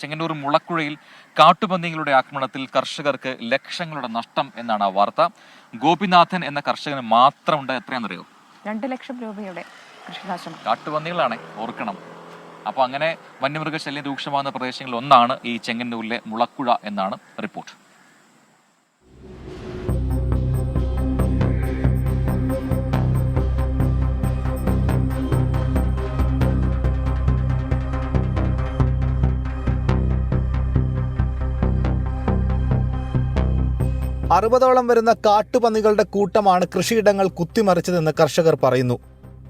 ചെങ്ങന്നൂർ മുളക്കുഴയിൽ കാട്ടുപന്നികളുടെ ആക്രമണത്തിൽ കർഷകർക്ക് ലക്ഷങ്ങളുടെ നഷ്ടം എന്നാണ് ആ വാർത്ത. ഗോപിനാഥൻ എന്ന കർഷകന് മാത്രമുണ്ട്. എത്രയാണെന്നറിയോ? 2 ലക്ഷം രൂപയുടെ കൃഷിനാശം. കാട്ടുപന്നികളാണ്, ഓർക്കണം. അപ്പോൾ അങ്ങനെ വന്യമൃഗശല്യം രൂക്ഷമാകുന്ന പ്രദേശങ്ങളിൽ ഒന്നാണ് ഈ ചെങ്ങന്നൂരിലെ മുളക്കുഴ എന്നാണ് റിപ്പോർട്ട്. അറുപതോളം വരുന്ന കാട്ടുപന്നികളുടെ കൂട്ടമാണ് കൃഷിയിടങ്ങൾ കുത്തിമറിച്ചതെന്ന് കർഷകർ പറയുന്നു.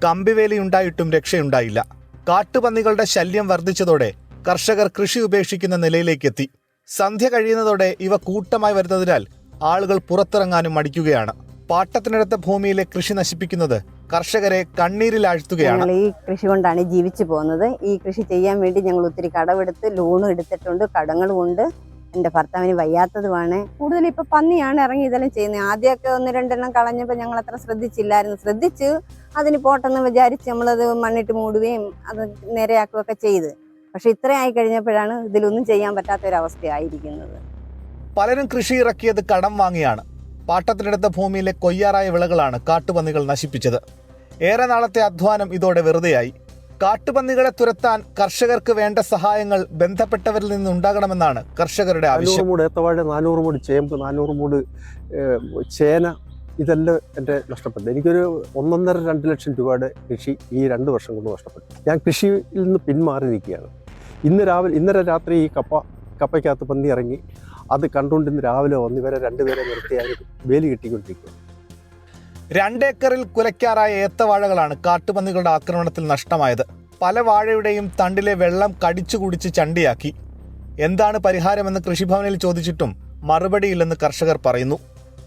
കമ്പിവേലിയുണ്ടായിട്ടും രക്ഷയുണ്ടായില്ല. കാട്ടുപന്നികളുടെ ശല്യം വർദ്ധിച്ചതോടെ കർഷകർ കൃഷി ഉപേക്ഷിക്കുന്ന നിലയിലേക്കെത്തി. സന്ധ്യ കഴിയുന്നതോടെ ഇവ കൂട്ടമായി വരുന്നതിനാൽ ആളുകൾ പുറത്തിറങ്ങാനും മടിക്കുകയാണ്. പാട്ടത്തിനെടുത്ത ഭൂമിയിലെ കൃഷി നശിപ്പിക്കുന്നത് കർഷകരെ കണ്ണീരിലാഴ്ത്തുകയാണ്. ഈ കൃഷി കൊണ്ടാണ് ജീവിച്ചു പോകുന്നത്. ഈ കൃഷി ചെയ്യാൻ വേണ്ടി ഞങ്ങൾ ഒത്തിരി കടമെടുത്ത് ലോണും എടുത്തിട്ടുണ്ട്. കടങ്ങളും ഉണ്ട്. എൻ്റെ ഭർത്താവിന് വയ്യാത്തതുമാണ്. കൂടുതൽ ഇപ്പൊ പന്നിയാണ് ഇറങ്ങി ഇതെല്ലാം ചെയ്യുന്നത്. ആദ്യമൊക്കെ 1-2 എണ്ണം കളഞ്ഞപ്പോൾ ഞങ്ങൾ അത്ര ശ്രദ്ധിച്ചില്ലായിരുന്നു. ശ്രദ്ധിച്ച് അതിന് പോട്ടെന്ന് വിചാരിച്ച് നമ്മളത് മണ്ണിട്ട് മൂടുകയും അത് നേരെയാക്കുകയൊക്കെ ചെയ്ത്. പക്ഷെ ഇത്രയായി കഴിഞ്ഞപ്പോഴാണ് ഇതിലൊന്നും ചെയ്യാൻ പറ്റാത്തൊരവസ്ഥയായിരിക്കുന്നത്. പലരും കൃഷി ഇറക്കിയത് കടം വാങ്ങിയാണ്. പാട്ടത്തിനെടുത്ത ഭൂമിയിലെ കൊയ്യാറായ വിളകളാണ് കാട്ടുപന്നികൾ നശിപ്പിച്ചത്. ഏറെ നാളത്തെ അധ്വാനം ഇതോടെ വെറുതെയായി. കാട്ടുപന്നികളെ തുരത്താൻ കർഷകർക്ക് വേണ്ട സഹായങ്ങൾ ബന്ധപ്പെട്ടവരിൽ നിന്നുണ്ടാകണമെന്നാണ് കർഷകരുടെ ആവശ്യം. 400 മൂട് ഏത്തവാഴ, 400 മൂട് ചേമ്പ്, 400 മൂട് ചേന, ഇതെല്ലാം എൻ്റെ നഷ്ടപ്പെട്ടു. എനിക്കൊരു 1.5-2 ലക്ഷം രൂപയുടെ കൃഷി ഈ 2 വർഷം കൊണ്ട് നഷ്ടപ്പെട്ടു. ഞാൻ കൃഷിയിൽ നിന്ന് പിന്മാറി നിൽക്കുകയാണ്. ഇന്നലെ രാത്രി ഈ കപ്പയ്ക്കകത്ത് പന്നി ഇറങ്ങി. അത് കണ്ടുകൊണ്ട് ഇന്ന് രാവിലെ വന്ന് ഇവരെ 2 പേരെ നിർത്തിയാൽ വേലി കെട്ടിക്കൊണ്ടിരിക്കുക. 2 ഏക്കറിൽ കുലയ്ക്കാറായ ഏത്തവാഴകളാണ് കാട്ടുപന്നികളുടെ ആക്രമണത്തിൽ നഷ്ടമായത്. പല വാഴയുടെയും തണ്ടിലെ വെള്ളം കടിച്ചു കുടിച്ച് ചണ്ടിയാക്കി. എന്താണ് പരിഹാരമെന്ന് കൃഷിഭവനിൽ ചോദിച്ചിട്ടും മറുപടിയില്ലെന്ന് കർഷകർ പറയുന്നു.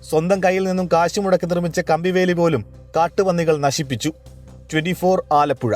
സ്വന്തം കയ്യിൽ നിന്നും കാശ് മുടക്കി നിർമ്മിച്ച കമ്പിവേലി പോലും കാട്ടുപന്നികൾ നശിപ്പിച്ചു. 24 ആലപ്പുഴ.